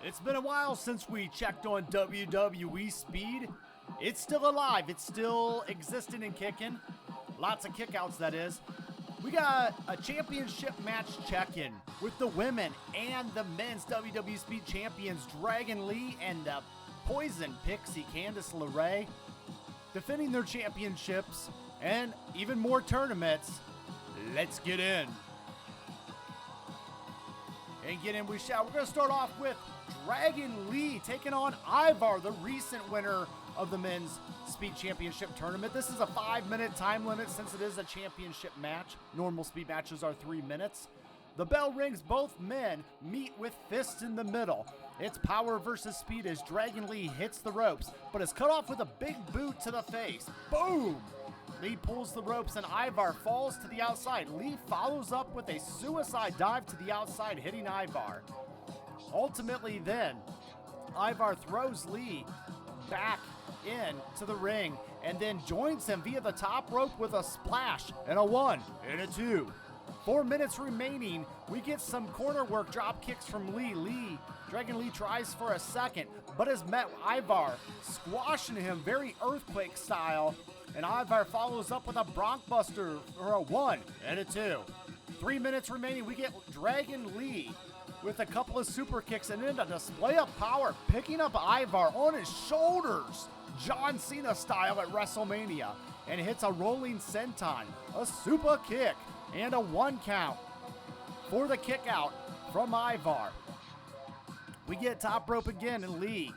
It's been a while since we checked on WWE Speed. It's still alive. It's still existing and kicking. Lots of kickouts, that is. We got a championship match check-in with the women and the men's WWE Speed champions, Dragon Lee and Poison Pixie, Candice LeRae, defending their championships and even more tournaments. Let's get in. And get in we shall. We're going to start off with Dragon Lee taking on Ivar, the recent winner of the men's Speed Championship tournament. This is a 5-minute time limit since it is a championship match. Normal speed matches are 3 minutes. The bell rings, both men meet with fists in the middle. It's power versus speed as Dragon Lee hits the ropes, but is cut off with a big boot to the face. Boom! Lee pulls the ropes and Ivar falls to the outside. Lee follows up with a suicide dive to the outside, hitting Ivar. Ultimately then, Ivar throws Lee back into the ring and then joins him via the top rope with a splash and a 1 and a 2. 4 minutes remaining. We get some corner work, drop kicks from Lee. Dragon Lee tries for a second, but is met with Ivar squashing him very earthquake style. And Ivar follows up with a Bronc Buster for a 1 and a 2. 3 minutes remaining. We get Dragon Lee with a couple of super kicks and then a display of power, picking up Ivar on his shoulders, John Cena style at WrestleMania, and hits a rolling senton, a super kick, and a 1 count for the kick out from Ivar. We get top rope again and Lee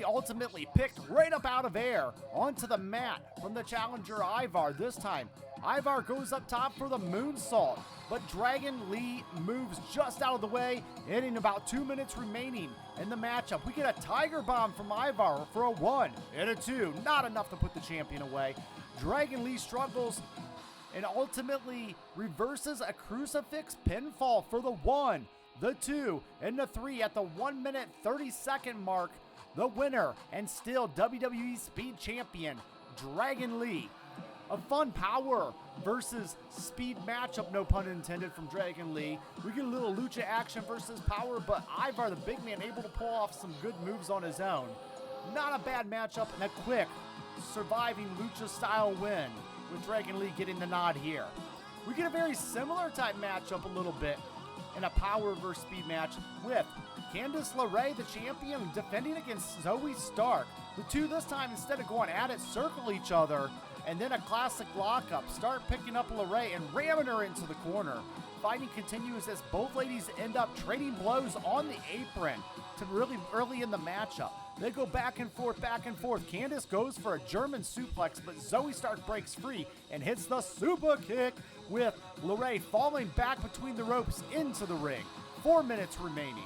ultimately picked right up out of air onto the mat from the challenger Ivar. This time, Ivar goes up top for the moonsault, but Dragon Lee moves just out of the way, hitting about 2 minutes remaining in the matchup. We get a Tiger Bomb from Ivar for a 1 and a 2. Not enough to put the champion away. Dragon Lee struggles and ultimately reverses a crucifix pinfall for the 1, the 2, and the 3 at the 1 minute 30-second mark. The winner and still WWE Speed Champion, Dragon Lee. A fun power versus speed matchup, no pun intended, from Dragon Lee. We get a little lucha action versus power, but Ivar, the big man, able to pull off some good moves on his own. Not a bad matchup and a quick, surviving lucha style win with Dragon Lee getting the nod here. We get a very similar type matchup a little bit in a power versus speed match with Candice LeRae, the champion, defending against Zoe Stark. The two this time, instead of going at it, circle each other, and then a classic lockup. Stark picking up LeRae and ramming her into the corner. Fighting continues as both ladies end up trading blows on the apron to really early in the matchup. They go back and forth. Candice goes for a German suplex, but Zoe Stark breaks free and hits the super kick with LeRae falling back between the ropes into the ring. 4 minutes remaining.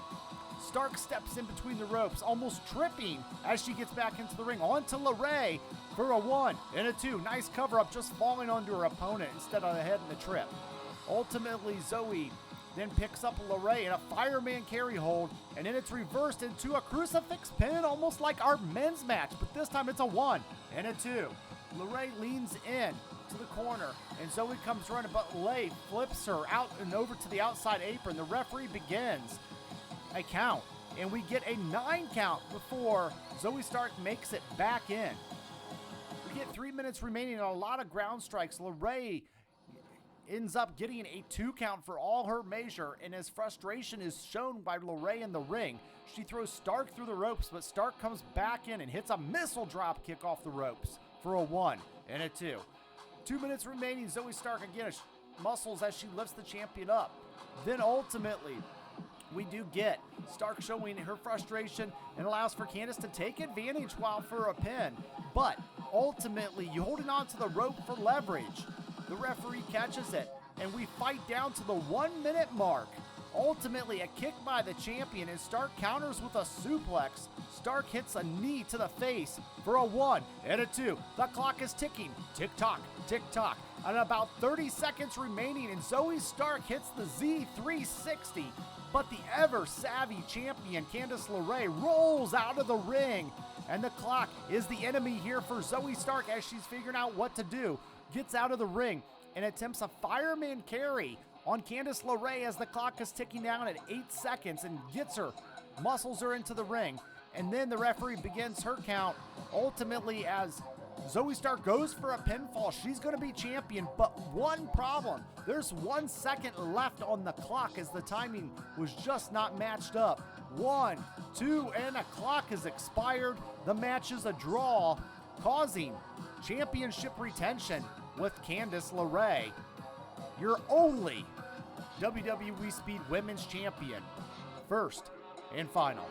Stark steps in between the ropes, almost tripping as she gets back into the ring onto LeRae for a 1 and a 2. Nice cover up, just falling onto her opponent instead of the head in the trip. Ultimately, Zoe then picks up LeRae in a fireman carry hold, and then it's reversed into a crucifix pin, almost like our men's match, but this time it's a 1 and a 2. LeRae leans in to the corner, and Zoe comes running, but Lay flips her out and over to the outside apron. The referee begins a count, and we get a 9 count before Zoe Stark makes it back in. We get 3 minutes remaining and a lot of ground strikes. LeRae ends up getting a 2 count for all her measure, and as frustration is shown by LeRae in the ring, she throws Stark through the ropes, but Stark comes back in and hits a missile drop kick off the ropes for a 1 and a 2. 2 minutes remaining. Zoe Stark again muscles as she lifts the champion up. Then ultimately, we do get Stark showing her frustration and allows for Candice to take advantage while for a pin. But ultimately, you holding on to the rope for leverage. The referee catches it, and we fight down to the 1 minute mark. Ultimately, a kick by the champion, and Stark counters with a suplex. Stark hits a knee to the face for a 1 and a 2. The clock is ticking. Tick-tock, tick-tock. And about 30 seconds remaining, and Zoe Stark hits the Z360. But the ever-savvy champion, Candice LeRae, rolls out of the ring. And the clock is the enemy here for Zoe Stark as she's figuring out what to do. Gets out of the ring and attempts a fireman carry on Candice LeRae as the clock is ticking down at 8 seconds and gets her, muscles her into the ring. And then the referee begins her count, ultimately as Zoe Stark goes for a pinfall. She's going to be champion, but one problem. There's 1 second left on the clock as the timing was just not matched up. 1, 2, and the clock is expired. The match is a draw, causing championship retention with Candice LeRae, your only WWE Speed Women's Champion, first and final.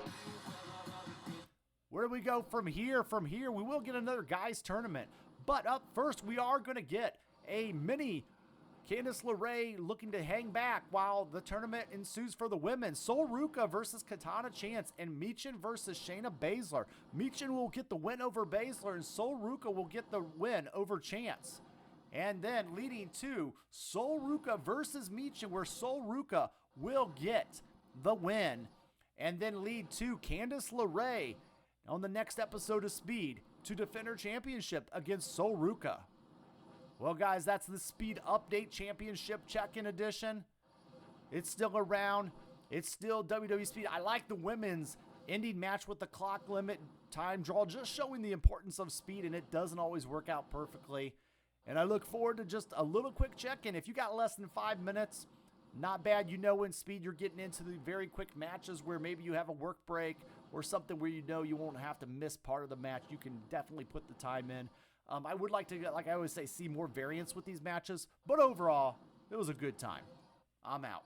Where do we go from here? From here, we will get another guys tournament. But up first, we are going to get a mini Candice LeRae looking to hang back while the tournament ensues for the women. Sol Ruca versus Katana Chance and Michin versus Shayna Baszler. Michin will get the win over Baszler and Sol Ruca will get the win over Chance. And then leading to Sol Ruca versus Michin, where Sol Ruca will get the win. And then lead to Candice LeRae on the next episode of Speed to defend her championship against Sol Ruca. Well, guys, that's the Speed Update Championship Check-In Edition. It's still around. It's still WWE Speed. I like the women's ending match with the clock limit time draw, just showing the importance of speed, and it doesn't always work out perfectly. And I look forward to just a little quick check-in. If you got less than 5 minutes, not bad. You know in Speed you're getting into the very quick matches where maybe you have a work break or something where you know you won't have to miss part of the match. You can definitely put the time in. I would like to, like I always say, see more variance with these matches. But overall, it was a good time. I'm out.